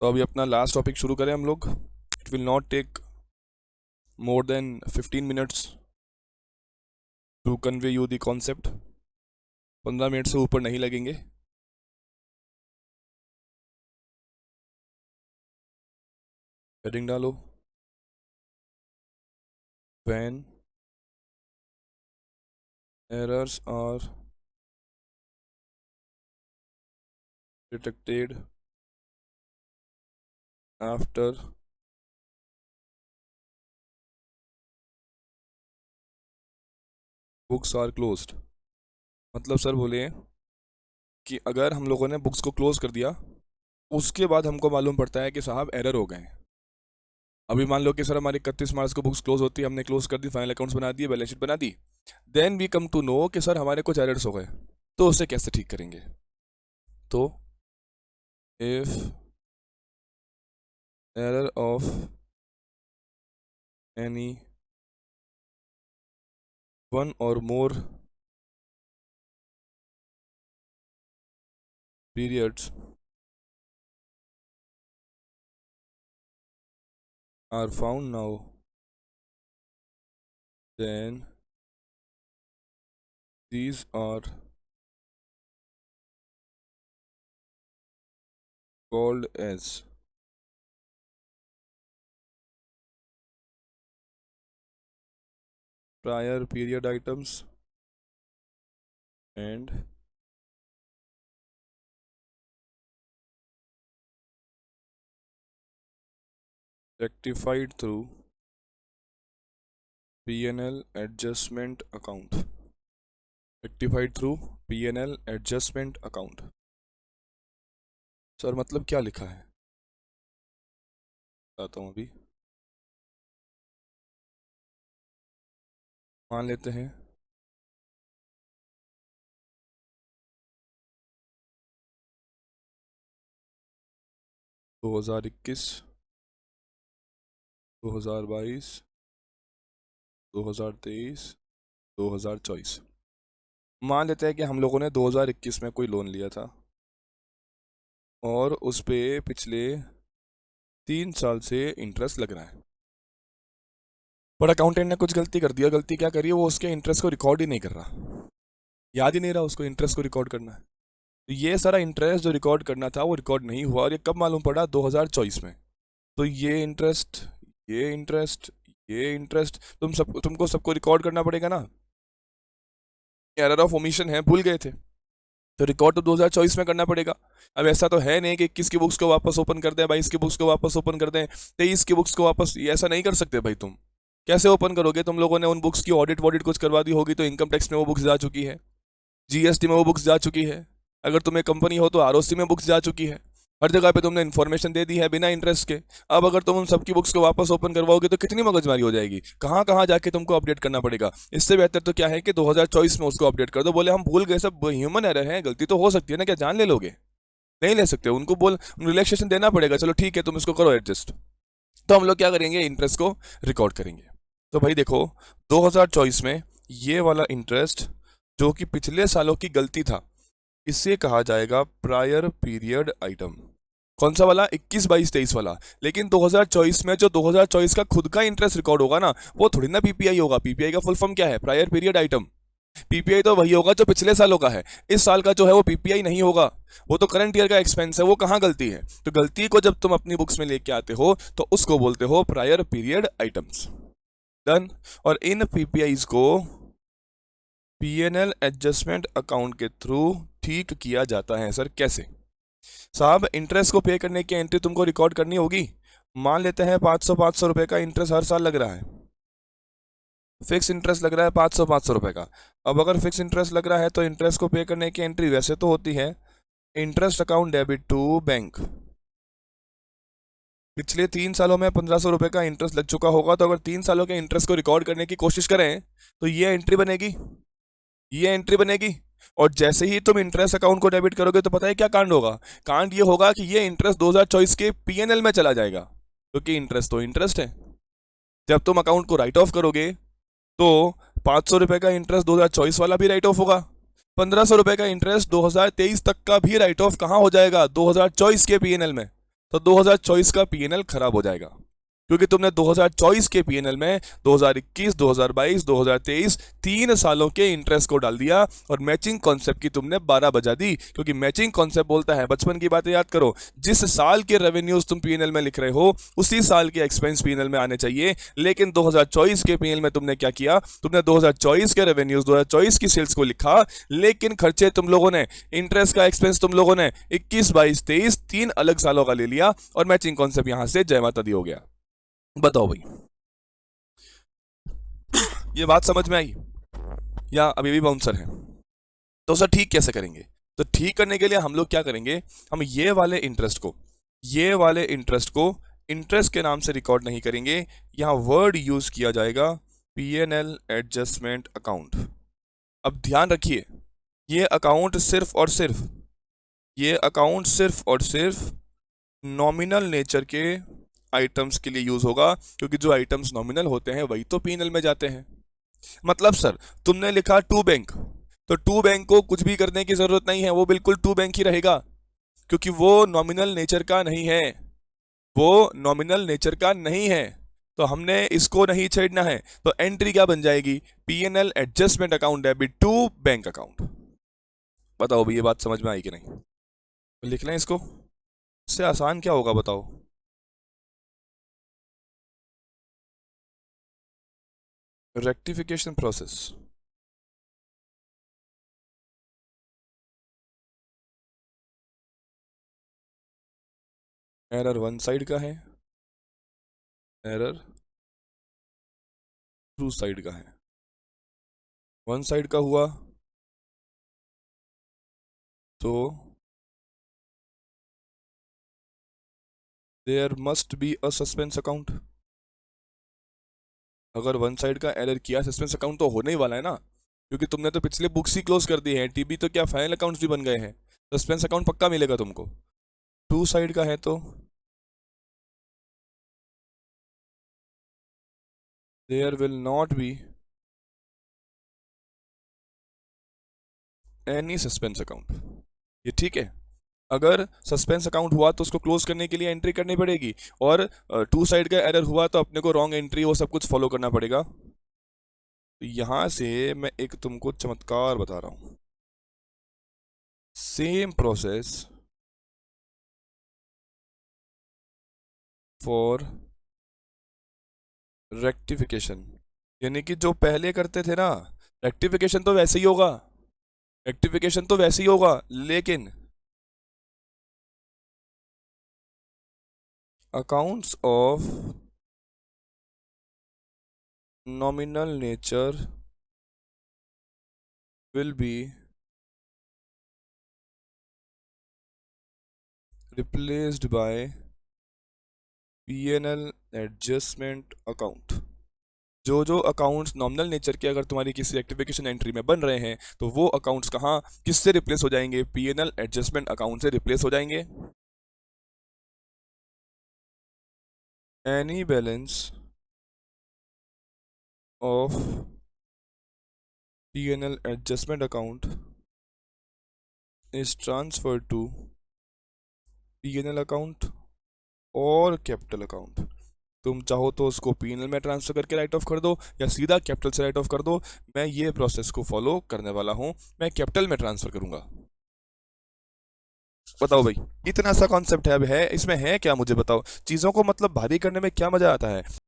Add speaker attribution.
Speaker 1: तो अभी अपना लास्ट टॉपिक शुरू करें हम लोग। It will not take more than 15 minutes to convey you the concept. 15 minute से ऊपर नहीं लगेंगे। हेडिंग डालो, when errors are detected after books are closed. मतलब सर बोले कि अगर हम लोगों ने बुक्स को क्लोज कर दिया, उसके बाद हमको मालूम पड़ता है कि साहब एरर हो गए हैं। अभी मान लो कि सर हमारी 31 मार्च को बुक्स क्लोज होती है, हमने क्लोज कर दी, फाइनल अकाउंट्स बना दिए, बैलेंस शीट बना दी। Then we come to know कि सर हमारे कुछ एरर्स हो गए, तो उसे कैसे ठीक करेंगे। तो if error of any one or more periods are found now, then these are called as prior period items and rectified through P&L adjustment account. Rectified through P&L adjustment account. Sir मतलब क्या लिखा है, बताता हूँ अभी। मान लेते हैं 2021, 2022, 2023, 2024। मान लेते हैं कि हम लोगों ने 2021 में कोई लोन लिया था और उस पे पिछले 3 साल से इंटरेस्ट लग रहा है, पर अकाउंटेंट ने कुछ गलती कर दिया। गलती क्या करी है, वो उसके इंटरेस्ट को रिकॉर्ड ही नहीं कर रहा, याद ही नहीं रहा उसको इंटरेस्ट को रिकॉर्ड करना है। तो ये सारा इंटरेस्ट जो रिकॉर्ड करना था वो रिकॉर्ड नहीं हुआ, और ये कब मालूम पड़ा, 2024 में। तो ये इंटरेस्ट, ये इंटरेस्ट, ये इंटरेस्ट तुमको सबको रिकॉर्ड करना पड़ेगा ना। एरर ऑफ ओमिशन है, भूल गए थे, तो रिकॉर्ड तो 2024 में करना पड़ेगा। अब ऐसा तो है नहीं कि 21 की बुक्स को वापस ओपन कर दें, 22 की बुक्स को वापस ओपन कर दें, 23 की बुक्स को वापस, ऐसा नहीं कर सकते भाई। तुम कैसे ओपन करोगे? तुम लोगों ने उन बुक्स की ऑडिट वॉडिट कुछ करवा दी होगी, तो इनकम टैक्स में वो बुक्स जा चुकी है, जीएसटी में वो बुक्स जा चुकी है, अगर तुम्हें कंपनी हो तो आरओसी में बुक्स जा चुकी है। हर जगह पे तुमने इन्फॉर्मेशन दे दी है बिना इंटरेस्ट के। अब अगर तुम उन सबकी बुक्स को वापस ओपन करवाओगे तो कितनी मगजमारी हो जाएगी, कहाँ कहाँ जाके तुमको अपडेट करना पड़ेगा। इससे बेहतर तो क्या है कि 2024 में उसको अपडेट कर दो। बोले हम भूल गए, सब ह्यूमन एरर है, गलती तो हो सकती है ना, क्या जान ले लोगे? नहीं ले सकते, उनको बोल रिलैक्सेशन देना पड़ेगा, चलो ठीक है तुम इसको करो एडजस्ट। तो हम लोग क्या करेंगे, इंटरेस्ट को रिकॉर्ड करेंगे। तो भाई देखो 2024 में ये वाला इंटरेस्ट जो कि पिछले सालों की गलती था, इसे कहा जाएगा प्रायर पीरियड आइटम। कौन सा वाला, 21, 22, 23 वाला। लेकिन 2024 में जो 2024 का खुद का इंटरेस्ट रिकॉर्ड होगा ना, वो थोड़ी ना पीपीआई होगा। पीपीआई का फुल फॉर्म क्या है, प्रायर पीरियड आइटम। पीपीआई तो वही होगा जो पिछले सालों का है, इस साल का जो है वो पीपीआई नहीं होगा, वो तो करंट ईयर का एक्सपेंस है। वो कहाँ गलती है? तो गलती को जब तुम अपनी बुक्स में लेके आते हो तो उसको बोलते हो प्रायर पीरियड आइटम्स। डन। और इन पीपीआईज को पीएनएल एडजस्टमेंट अकाउंट के थ्रू ठीक किया जाता है। सर कैसे? साहब इंटरेस्ट को पे करने की एंट्री तुमको रिकॉर्ड करनी होगी। मान लेते हैं 500 रुपए का इंटरेस्ट हर साल लग रहा है, फिक्स इंटरेस्ट लग रहा है 500 रुपए का। अब अगर फिक्स इंटरेस्ट लग रहा है तो इंटरेस्ट को पे करने की एंट्री वैसे तो होती है interest account debit to bank. पिछले 3 सालों में 1500 रुपए का इंटरेस्ट लग चुका होगा, तो अगर 3 सालों के इंटरेस्ट को रिकॉर्ड करने की कोशिश करें तो ये एंट्री बनेगी, ये एंट्री बनेगी। और जैसे ही तुम इंटरेस्ट अकाउंट को डेबिट करोगे तो पता है क्या कांड होगा? कांड ये होगा कि ये इंटरेस्ट 2024 के पीएनएल में चला जाएगा, क्योंकि इंटरेस्ट तो इंटरेस्ट है। जब तुम अकाउंट को राइट ऑफ करोगे तो 500 रुपए का इंटरेस्ट 2024 वाला भी राइट ऑफ होगा, 1500 रुपए का इंटरेस्ट 2023 तक का भी राइट ऑफ कहाँ हो जाएगा, 2024 के पीएनएल में। तो 2024 का पीएनएल खराब हो जाएगा, क्योंकि तुमने 2024 के पीएनएल में 2021, 2022, 2023 3 सालों के इंटरेस्ट को डाल दिया और मैचिंग कॉन्सेप्ट की तुमने 12 बजा दी। क्योंकि मैचिंग कॉन्सेप्ट बोलता है, बचपन की बातें याद करो, जिस साल के रेवेन्यूज तुम पीएनएल में लिख रहे हो उसी साल के एक्सपेंस पीएनएल में आने चाहिए। लेकिन 2024 के पीएनएल में तुमने क्या किया, तुमने 2024 के रेवेन्यूज 2024 की सेल्स को लिखा, लेकिन खर्चे तुम लोगों ने, इंटरेस्ट का एक्सपेंस तुम लोगों ने 21, 22, 23 3 अलग सालों का ले लिया और मैचिंग कॉन्सेप्ट यहां से जय माता दी हो गया। बताओ भाई, ये बात समझ में आई या अभी भी बाउंसर है? तो सर ठीक कैसे करेंगे? तो ठीक करने के लिए हम लोग क्या करेंगे, हम ये वाले इंटरेस्ट को इंटरेस्ट के नाम से रिकॉर्ड नहीं करेंगे, यहां वर्ड यूज किया जाएगा पीएनएल एडजस्टमेंट अकाउंट। अब ध्यान रखिए, ये अकाउंट सिर्फ और सिर्फ नॉमिनल नेचर के आइटम्स के लिए यूज होगा, क्योंकि जो आइटम्स नॉमिनल होते हैं वही तो पीएनएल में जाते हैं। मतलब सर तुमने लिखा टू बैंक, तो टू बैंक को कुछ भी करने की जरूरत नहीं है, वो बिल्कुल टू बैंक ही रहेगा, क्योंकि वो नॉमिनल नेचर का नहीं है, तो हमने इसको नहीं छेड़ना है। तो एंट्री क्या बन जाएगी, PNL adjustment account debit to bank account. बताओ भाई, ये बात समझ में आई कि नहीं? तो लिख लें इसको, इससे आसान क्या होगा बताओ? Rectification process. Error one side का है, एरर टू साइड का है। वन साइड का हुआ तो there must be a suspense account. अगर वन साइड का एरर किया, सस्पेंस अकाउंट तो होने ही वाला है ना, क्योंकि तुमने तो पिछले बुक्स ही क्लोज कर दी है, टीबी तो क्या फाइनल अकाउंट्स भी बन गए हैं, सस्पेंस अकाउंट पक्का मिलेगा तुमको। टू साइड का है तो there will not be any suspense account. ये ठीक है? अगर सस्पेंस अकाउंट हुआ तो उसको क्लोज करने के लिए एंट्री करनी पड़ेगी, और टू साइड का एरर हुआ तो अपने को रॉन्ग एंट्री वो सब कुछ फॉलो करना पड़ेगा। तो यहां से मैं एक तुमको चमत्कार बता रहा हूं, सेम प्रोसेस फॉर रेक्टिफिकेशन, यानी कि जो पहले करते थे ना, रेक्टिफिकेशन तो वैसे ही होगा, लेकिन accounts of nominal nature will be replaced by PNL adjustment account. जो जो अकाउंट्स नॉमिनल नेचर के अगर तुम्हारी किसी रेक्टिफिकेशन एंट्री में बन रहे हैं, तो वो अकाउंट्स कहाँ किससे रिप्लेस हो जाएंगे, पीएनएल एडजस्टमेंट अकाउंट से रिप्लेस हो जाएंगे। Any balance of PNL adjustment account is transfer to PNL account और कैपिटल अकाउंट। तुम चाहो तो उसको पीएनएल में ट्रांसफर करके राइट ऑफ कर दो, या सीधा कैपिटल से राइट ऑफ कर दो। मैं ये प्रोसेस को फॉलो करने वाला हूं, मैं कैपिटल में ट्रांसफर करूंगा। बताओ भाई, इतना सा कॉन्सेप्ट है, अब है इसमें है क्या, मुझे बताओ, चीजों को मतलब भारी करने में क्या मजा आता है।